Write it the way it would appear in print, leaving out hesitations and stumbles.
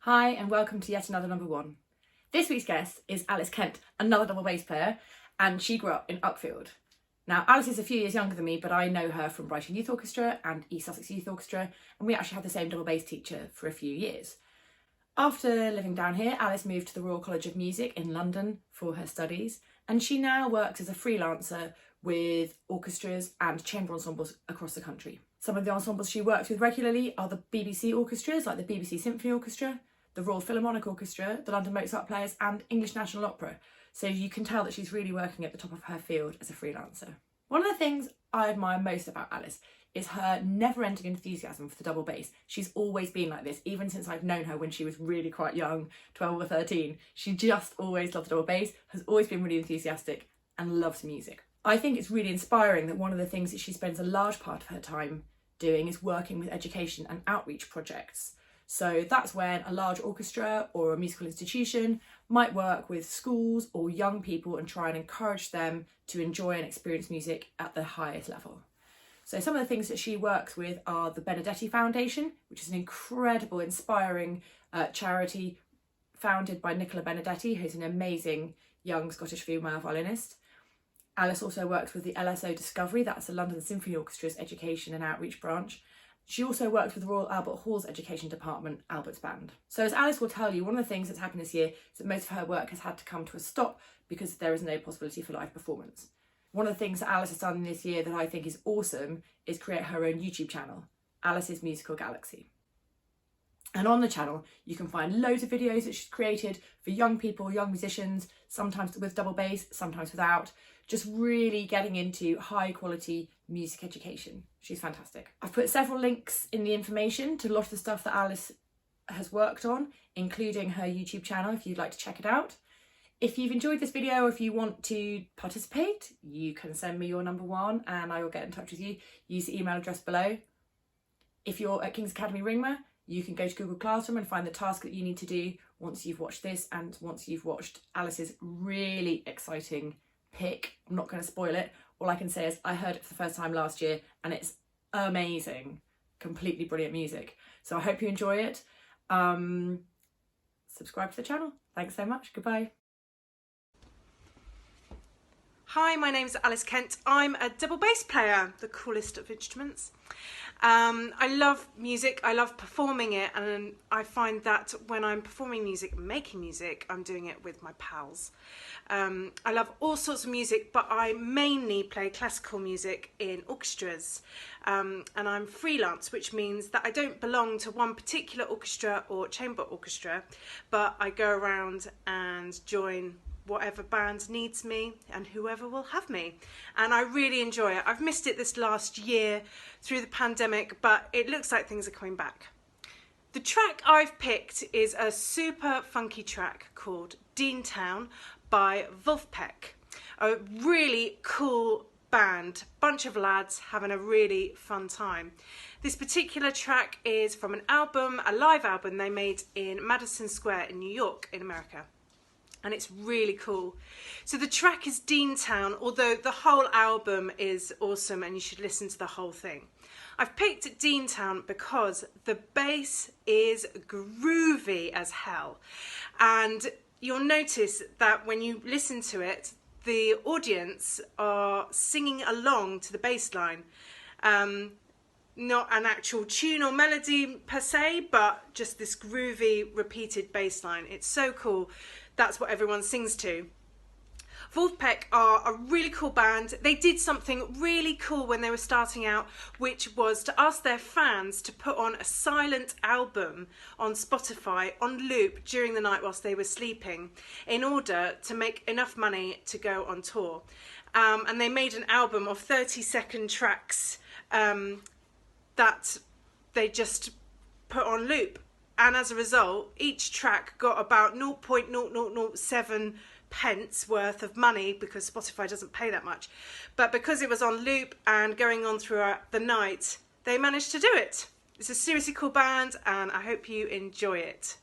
Hi and welcome to yet another number one. This week's guest is Alice Kent, another double bass player, and she grew up in Uckfield. Now Alice is a few years younger than me, but I know her from Brighton Youth Orchestra and East Sussex Youth Orchestra, and we actually had the same double bass teacher for a few years. After living down here, Alice moved to the Royal College of Music in London for her studies, and she now works as a freelancer with orchestras and chamber ensembles across the country. Some of the ensembles she works with regularly are the BBC orchestras, like the BBC Symphony Orchestra, the Royal Philharmonic Orchestra, the London Mozart Players and English National Opera. So you can tell that she's really working at the top of her field as a freelancer. One of the things I admire most about Alice is her never-ending enthusiasm for the double bass. She's always been like this, even since I've known her when she was really quite young, 12 or 13. She just always loved the double bass, has always been really enthusiastic and loves music. I think it's really inspiring that one of the things that she spends a large part of her time doing is working with education and outreach projects. So that's when a large orchestra or a musical institution might work with schools or young people and try and encourage them to enjoy and experience music at the highest level. So some of the things that she works with are the Benedetti Foundation, which is an incredible, inspiring charity founded by Nicola Benedetti, who's an amazing young Scottish female violinist. Alice also works with the LSO Discovery, that's the London Symphony Orchestra's education and outreach branch. She also worked with the Royal Albert Hall's education department, Albert's Band. So as Alice will tell you, one of the things that's happened this year is that most of her work has had to come to a stop because there is no possibility for live performance. One of the things that Alice has done this year that I think is awesome is create her own YouTube channel, Alice's Musical Galaxy. And on the channel, you can find loads of videos that she's created for young people, young musicians, sometimes with double bass, sometimes without, just really getting into high quality music education. She's fantastic. I've put several links in the information to a lot of the stuff that Alice has worked on, including her YouTube channel if you'd like to check it out. If you've enjoyed this video or if you want to participate, you can send me your number one and I will get in touch with you. Use the email address below. If you're at King's Academy Ringmer, you can go to Google Classroom and find the task that you need to do once you've watched this and once you've watched Alice's really exciting pick. I'm not going to spoil it. All I can say is I heard it for the first time last year and it's amazing, completely brilliant music. So I hope you enjoy it. Subscribe to the channel. Thanks so much. Goodbye. Hi, my name's Alice Kent. I'm a double bass player, the coolest of instruments. I love music, I love performing it, and I find that when I'm performing music, making music, I'm doing it with my pals. I love all sorts of music, but I mainly play classical music in orchestras. And I'm freelance, which means that I don't belong to one particular orchestra or chamber orchestra, but I go around and join whatever band needs me and whoever will have me, and I really enjoy it. I've missed it this last year through the pandemic, but it looks like things are coming back. The track I've picked is a super funky track called Deantown by Vulfpeck, a really cool band, bunch of lads having a really fun time. This particular track is from an album, a live album they made in Madison Square in New York in America. And it's really cool. So the track is Deantown, although the whole album is awesome and you should listen to the whole thing. I've picked Deantown because the bass is groovy as hell. And you'll notice that when you listen to it, the audience are singing along to the bass line. Not an actual tune or melody per se, but just this groovy repeated bass line. It's so cool. That's what everyone sings to. Vulfpeck are a really cool band. They did something really cool when they were starting out, which was to ask their fans to put on a silent album on Spotify on loop during the night whilst they were sleeping in order to make enough money to go on tour. And they made an album of 30-second tracks that they just put on loop. And as a result, each track got about 0.0007 pence worth of money because Spotify doesn't pay that much. But because it was on loop and going on throughout the night, they managed to do it. It's a seriously cool band and I hope you enjoy it.